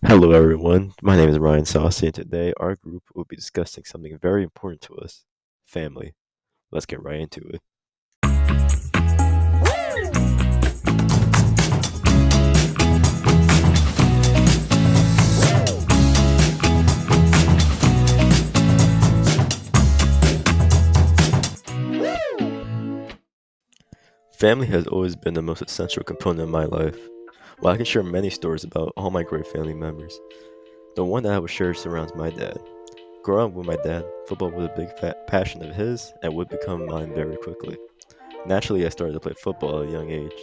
Hello, everyone. My name is Ryan Saucy, and today our group will be discussing something very important to us family. Let's get right into it. Family has always been the most essential component of my life. While I can share many stories about all my great family members, the one that I will share surrounds my dad. Growing up with my dad, football was a big passion of his and would become mine very quickly. Naturally, I started to play football at a young age.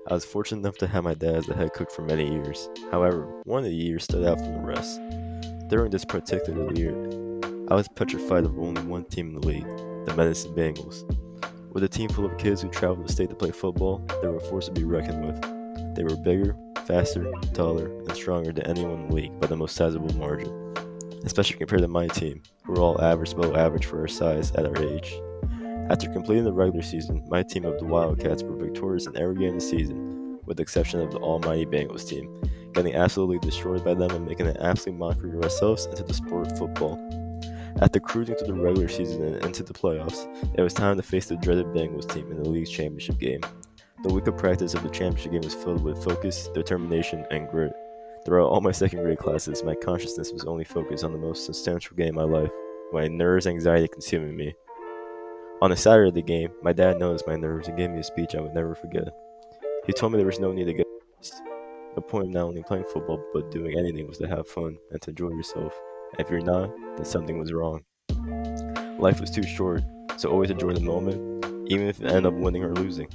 I was fortunate enough to have my dad as the head cook for many years. However, one of the years stood out from the rest. During this particular year, I was petrified of only one team in the league, the Medicine Bengals. With a team full of kids who traveled the state to play football, they were a force to be reckoned with. They were bigger, faster, taller, and stronger than anyone in the league by the most sizable margin, especially compared to my team, who were all average below average for our size at our age. After completing the regular season, my team of the Wildcats were victorious in every game of the season, with the exception of the almighty Bengals team, getting absolutely destroyed by them and making an absolute mockery of ourselves into the sport of football. After cruising through the regular season and into the playoffs, it was time to face the dreaded Bengals team in the league's championship game. The week of practice of the championship game was filled with focus, determination, and grit. Throughout all my second grade classes, my consciousness was only focused on the most substantial game of my life, with my nerves and anxiety consuming me. On the Saturday of the game, my dad noticed my nerves and gave me a speech I would never forget. He told me there was no need to get stressed. The point of not only playing football but doing anything was to have fun and to enjoy yourself. And if you're not, then something was wrong. Life was too short, so always enjoy the moment, even if it ended up winning or losing.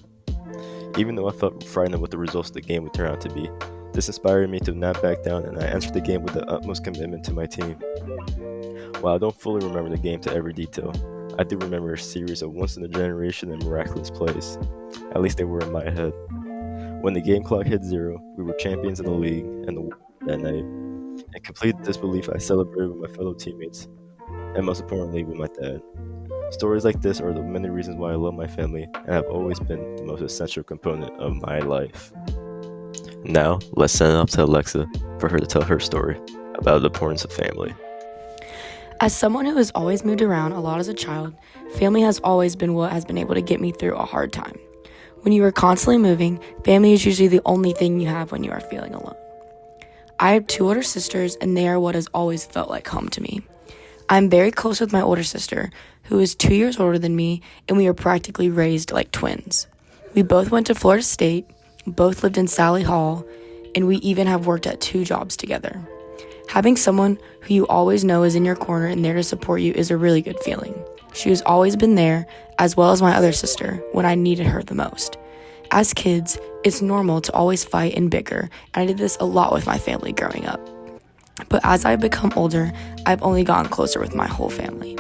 Even though I felt frightened of what the results of the game would turn out to be, this inspired me to not back down, and I entered the game with the utmost commitment to my team. While I don't fully remember the game to every detail, I do remember a series of once-in-a-generation and miraculous plays. At least they were in my head. When the game clock hit zero, we were champions in the league and the world that night. In complete disbelief, I celebrated with my fellow teammates, and most importantly, with my dad. Stories like this are the many reasons why I love my family and have always been the most essential component of my life. Now, let's send it up to Alexa for her to tell her story about the importance of family. As someone who has always moved around a lot as a child, family has always been what has been able to get me through a hard time. When you are constantly moving, family is usually the only thing you have when you are feeling alone. I have two older sisters, and they are what has always felt like home to me. I'm very close with my older sister, who is 2 years older than me, and we are practically raised like twins. We both went to Florida State, both lived in Sally Hall, and we even have worked at 2 jobs together. Having someone who you always know is in your corner and there to support you is a really good feeling. She has always been there, as well as my other sister, when I needed her the most. As kids, it's normal to always fight and bicker, and I did this a lot with my family growing up. But as I've become older, I've only gotten closer with my whole family.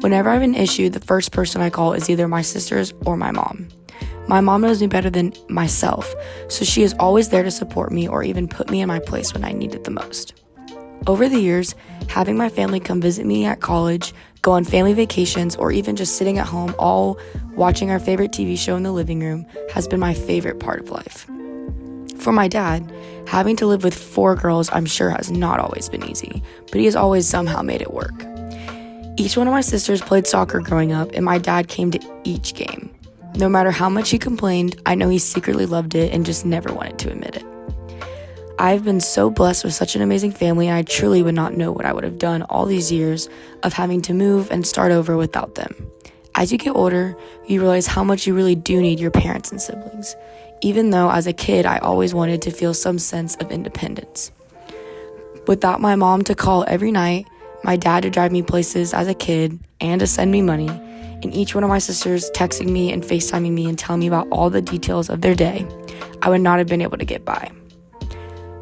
Whenever I have an issue, the first person I call is either my sisters or my mom. My mom knows me better than myself, so she is always there to support me or even put me in my place when I need it the most. Over the years, having my family come visit me at college, go on family vacations, or even just sitting at home all watching our favorite TV show in the living room has been my favorite part of life. For my dad, having to live with 4 girls I'm sure has not always been easy, but he has always somehow made it work. Each one of my sisters played soccer growing up, and my dad came to each game. No matter how much he complained, I know he secretly loved it and just never wanted to admit it. I've been so blessed with such an amazing family, and I truly would not know what I would have done all these years of having to move and start over without them. As you get older, you realize how much you really do need your parents and siblings, even though as a kid I always wanted to feel some sense of independence. Without my mom to call every night, my dad to drive me places as a kid, and to send me money, and each one of my sisters texting me and FaceTiming me and telling me about all the details of their day, I would not have been able to get by.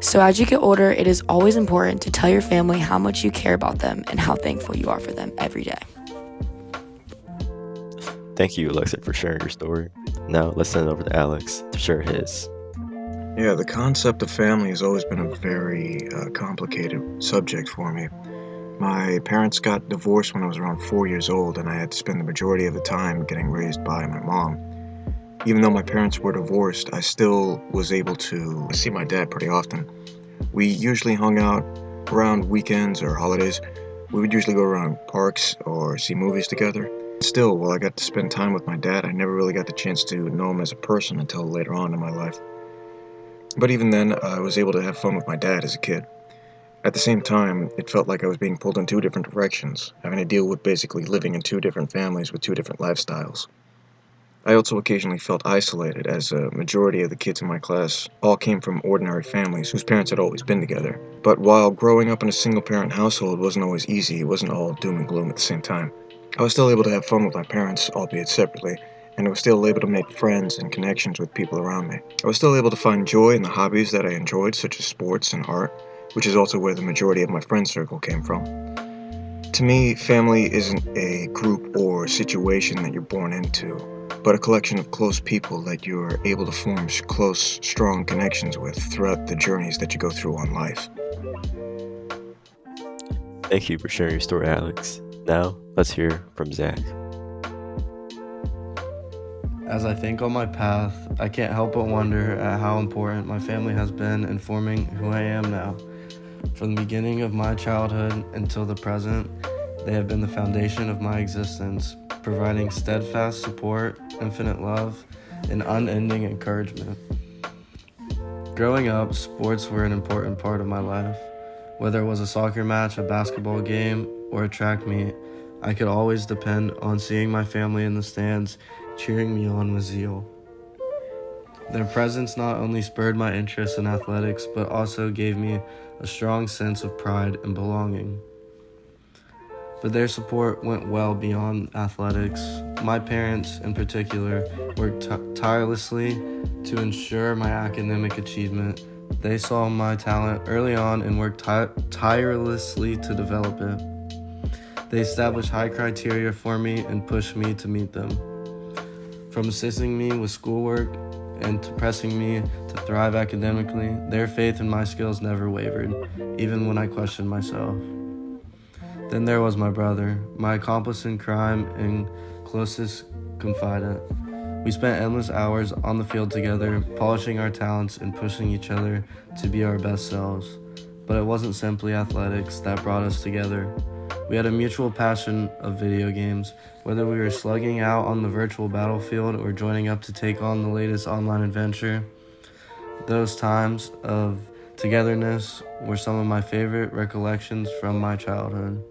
So as you get older, it is always important to tell your family how much you care about them and how thankful you are for them every day. Thank you, Alexa, for sharing your story. Now, let's send it over to Alex to share his. Yeah, the concept of family has always been a very complicated subject for me. My parents got divorced when I was around 4 years old, and I had to spend the majority of the time getting raised by my mom. Even though my parents were divorced, I still was able to see my dad pretty often. We usually hung out around weekends or holidays. We would usually go around parks or see movies together. Still, while I got to spend time with my dad, I never really got the chance to know him as a person until later on in my life. But even then, I was able to have fun with my dad as a kid. At the same time, it felt like I was being pulled in two different directions, having to deal with basically living in two different families with two different lifestyles. I also occasionally felt isolated, as a majority of the kids in my class all came from ordinary families whose parents had always been together. But while growing up in a single-parent household wasn't always easy, it wasn't all doom and gloom at the same time. I was still able to have fun with my parents, albeit separately, and I was still able to make friends and connections with people around me. I was still able to find joy in the hobbies that I enjoyed, such as sports and art, which is also where the majority of my friend circle came from. To me, family isn't a group or situation that you're born into, but a collection of close people that you're able to form close, strong connections with throughout the journeys that you go through on life. Thank you for sharing your story, Alex. Now, let's hear from Zach. As I think on my path, I can't help but wonder at how important my family has been in forming who I am now. From the beginning of my childhood until the present, they have been the foundation of my existence, providing steadfast support, infinite love, and unending encouragement. Growing up, sports were an important part of my life. Whether it was a soccer match, a basketball game, or a track meet, I could always depend on seeing my family in the stands cheering me on with zeal. Their presence not only spurred my interest in athletics, but also gave me a strong sense of pride and belonging. But their support went well beyond athletics. My parents, in particular, worked tirelessly to ensure my academic achievement. They saw my talent early on and worked tirelessly to develop it. They established high criteria for me and pushed me to meet them. From assisting me with schoolwork and to pressing me to thrive academically, their faith in my skills never wavered, even when I questioned myself. Then there was my brother, my accomplice in crime and closest confidant. We spent endless hours on the field together, polishing our talents and pushing each other to be our best selves. But it wasn't simply athletics that brought us together. We had a mutual passion of video games, whether we were slugging out on the virtual battlefield or joining up to take on the latest online adventure. Those times of togetherness were some of my favorite recollections from my childhood.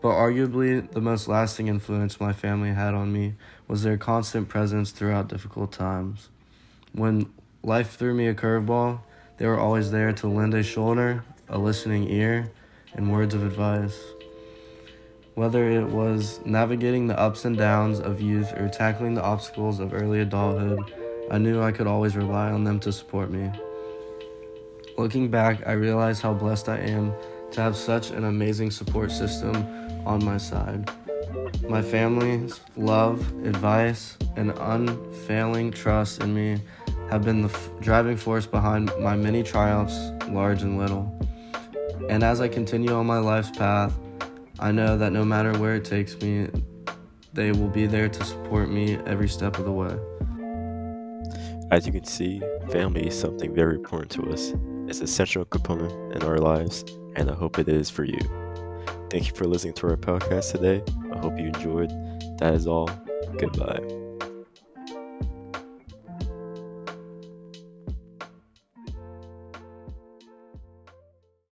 But arguably, the most lasting influence my family had on me was their constant presence throughout difficult times. When life threw me a curveball, they were always there to lend a shoulder, a listening ear, and words of advice. Whether it was navigating the ups and downs of youth or tackling the obstacles of early adulthood, I knew I could always rely on them to support me. Looking back, I realize how blessed I am to have such an amazing support system on my side. My family's love, advice, and unfailing trust in me have been the driving force behind my many triumphs, large and little. And as I continue on my life's path, I know that no matter where it takes me, they will be there to support me every step of the way. As you can see, family is something very important to us. It's an essential component in our lives, and I hope it is for you. Thank you for listening to our podcast today. I hope you enjoyed. That is all. Goodbye.